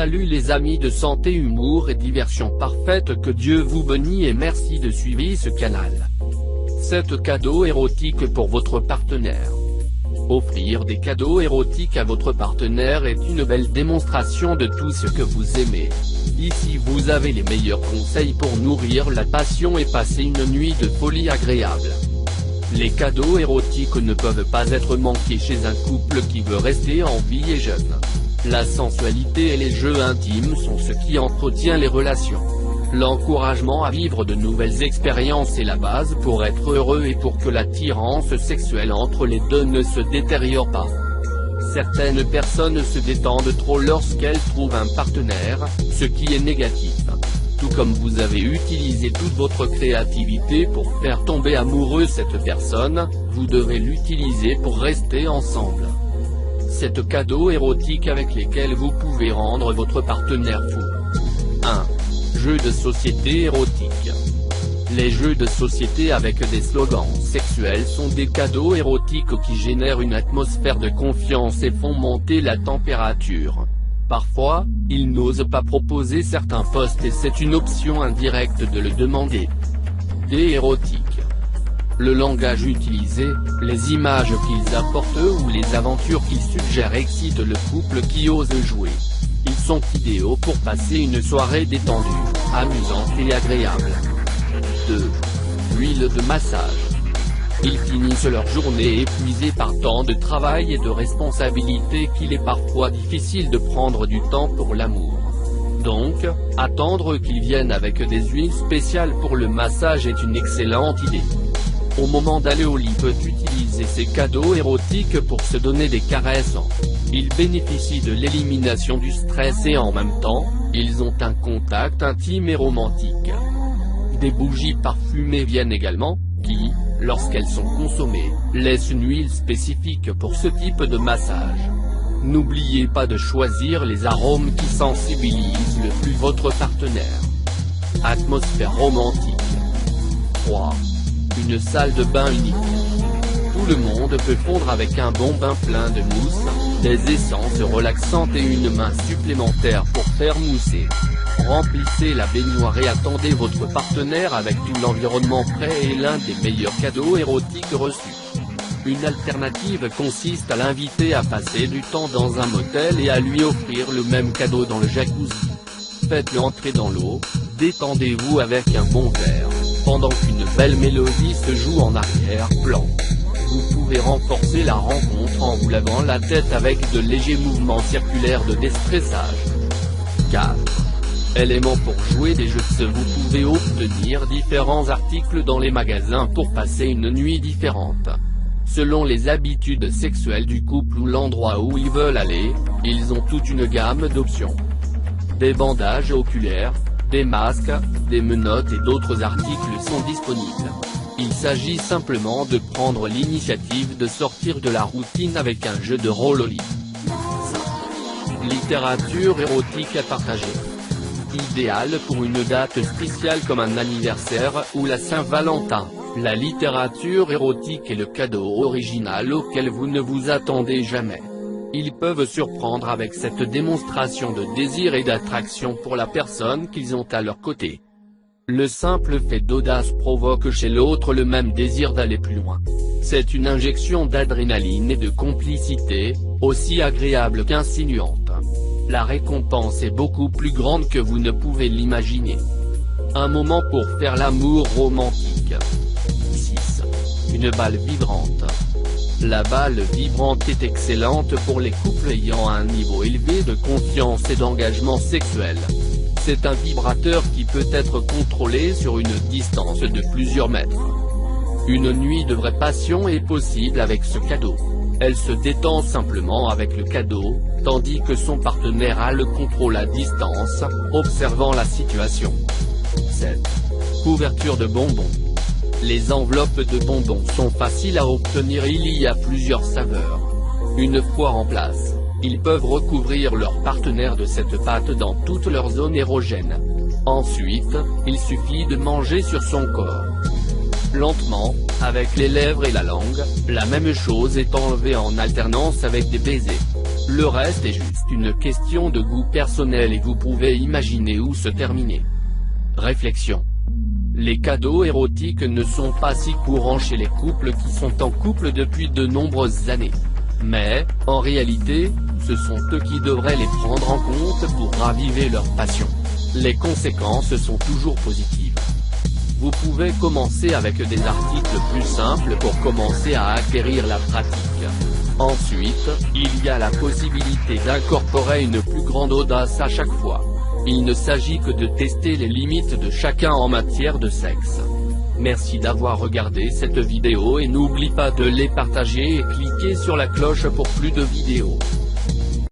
Salut les amis de santé, humour et diversion parfaite, que Dieu vous bénisse et merci de suivre ce canal. 7 cadeaux érotiques pour votre partenaire. Offrir des cadeaux érotiques à votre partenaire est une belle démonstration de tout ce que vous aimez. Ici vous avez les meilleurs conseils pour nourrir la passion et passer une nuit de folie agréable. Les cadeaux érotiques ne peuvent pas être manqués chez un couple qui veut rester en vie et jeune. La sensualité et les jeux intimes sont ce qui entretient les relations. L'encouragement à vivre de nouvelles expériences est la base pour être heureux et pour que l'attirance sexuelle entre les deux ne se détériore pas. Certaines personnes se détendent trop lorsqu'elles trouvent un partenaire, ce qui est négatif. Tout comme vous avez utilisé toute votre créativité pour faire tomber amoureux cette personne, vous devez l'utiliser pour rester ensemble. 7 cadeaux érotiques avec lesquels vous pouvez rendre votre partenaire fou. 1. Jeux de société érotiques. Les jeux de société avec des slogans sexuels sont des cadeaux érotiques qui génèrent une atmosphère de confiance et font monter la température. Parfois, ils n'osent pas proposer certains postes et c'est une option indirecte de le demander. Des érotiques. Le langage utilisé, les images qu'ils apportent ou les aventures qu'ils suggèrent excitent le couple qui ose jouer. Ils sont idéaux pour passer une soirée détendue, amusante et agréable. 2. Huile de massage. Ils finissent leur journée épuisés par tant de travail et de responsabilités qu'il est parfois difficile de prendre du temps pour l'amour. Donc, attendre qu'ils viennent avec des huiles spéciales pour le massage est une excellente idée. Au moment d'aller au lit, peut utiliser ces cadeaux érotiques pour se donner des caresses. Ils bénéficient de l'élimination du stress et en même temps, ils ont un contact intime et romantique. Des bougies parfumées viennent également, qui, lorsqu'elles sont consommées, laissent une huile spécifique pour ce type de massage. N'oubliez pas de choisir les arômes qui sensibilisent le plus votre partenaire. Atmosphère romantique. 3. Une salle de bain unique. Tout le monde peut fondre avec un bon bain plein de mousse, des essences relaxantes et une main supplémentaire pour faire mousser. Remplissez la baignoire et attendez votre partenaire avec tout l'environnement prêt et l'un des meilleurs cadeaux érotiques reçus. Une alternative consiste à l'inviter à passer du temps dans un motel et à lui offrir le même cadeau dans le jacuzzi. Faites-le entrer dans l'eau, détendez-vous avec un bon verre, pendant qu'une belle mélodie se joue en arrière-plan. Vous pouvez renforcer la rencontre en vous lavant la tête avec de légers mouvements circulaires de déstressage. 4. Éléments pour jouer des jeux. Vous pouvez obtenir différents articles dans les magasins pour passer une nuit différente. Selon les habitudes sexuelles du couple ou l'endroit où ils veulent aller, ils ont toute une gamme d'options. Des bandages oculaires, des masques, des menottes et d'autres articles sont disponibles. Il s'agit simplement de prendre l'initiative de sortir de la routine avec un jeu de rôle au lit. 5. Littérature érotique à partager. Idéal pour une date spéciale comme un anniversaire ou la Saint-Valentin, la littérature érotique est le cadeau original auquel vous ne vous attendez jamais. Ils peuvent surprendre avec cette démonstration de désir et d'attraction pour la personne qu'ils ont à leur côté. Le simple fait d'audace provoque chez l'autre le même désir d'aller plus loin. C'est une injection d'adrénaline et de complicité, aussi agréable qu'insinuante. La récompense est beaucoup plus grande que vous ne pouvez l'imaginer. Un moment pour faire l'amour romantique. 6. Une balle vibrante. La balle vibrante est excellente pour les couples ayant un niveau élevé de confiance et d'engagement sexuel. C'est un vibrateur qui peut être contrôlé sur une distance de plusieurs mètres. Une nuit de vraie passion est possible avec ce cadeau. Elle se détend simplement avec le cadeau, tandis que son partenaire a le contrôle à distance, observant la situation. 7. Couverture de bonbons. Les enveloppes de bonbons sont faciles à obtenir et il y a plusieurs saveurs. Une fois en place, ils peuvent recouvrir leur partenaire de cette pâte dans toute leur zone érogène. Ensuite, il suffit de manger sur son corps. Lentement, avec les lèvres et la langue, la même chose est enlevée en alternance avec des baisers. Le reste est juste une question de goût personnel et vous pouvez imaginer où se terminer. Réflexion. Les cadeaux érotiques ne sont pas si courants chez les couples qui sont en couple depuis de nombreuses années. Mais, en réalité, ce sont eux qui devraient les prendre en compte pour raviver leur passion. Les conséquences sont toujours positives. Vous pouvez commencer avec des articles plus simples pour commencer à acquérir la pratique. Ensuite, il y a la possibilité d'incorporer une plus grande audace à chaque fois. Il ne s'agit que de tester les limites de chacun en matière de sexe. Merci d'avoir regardé cette vidéo et n'oublie pas de les partager et cliquer sur la cloche pour plus de vidéos.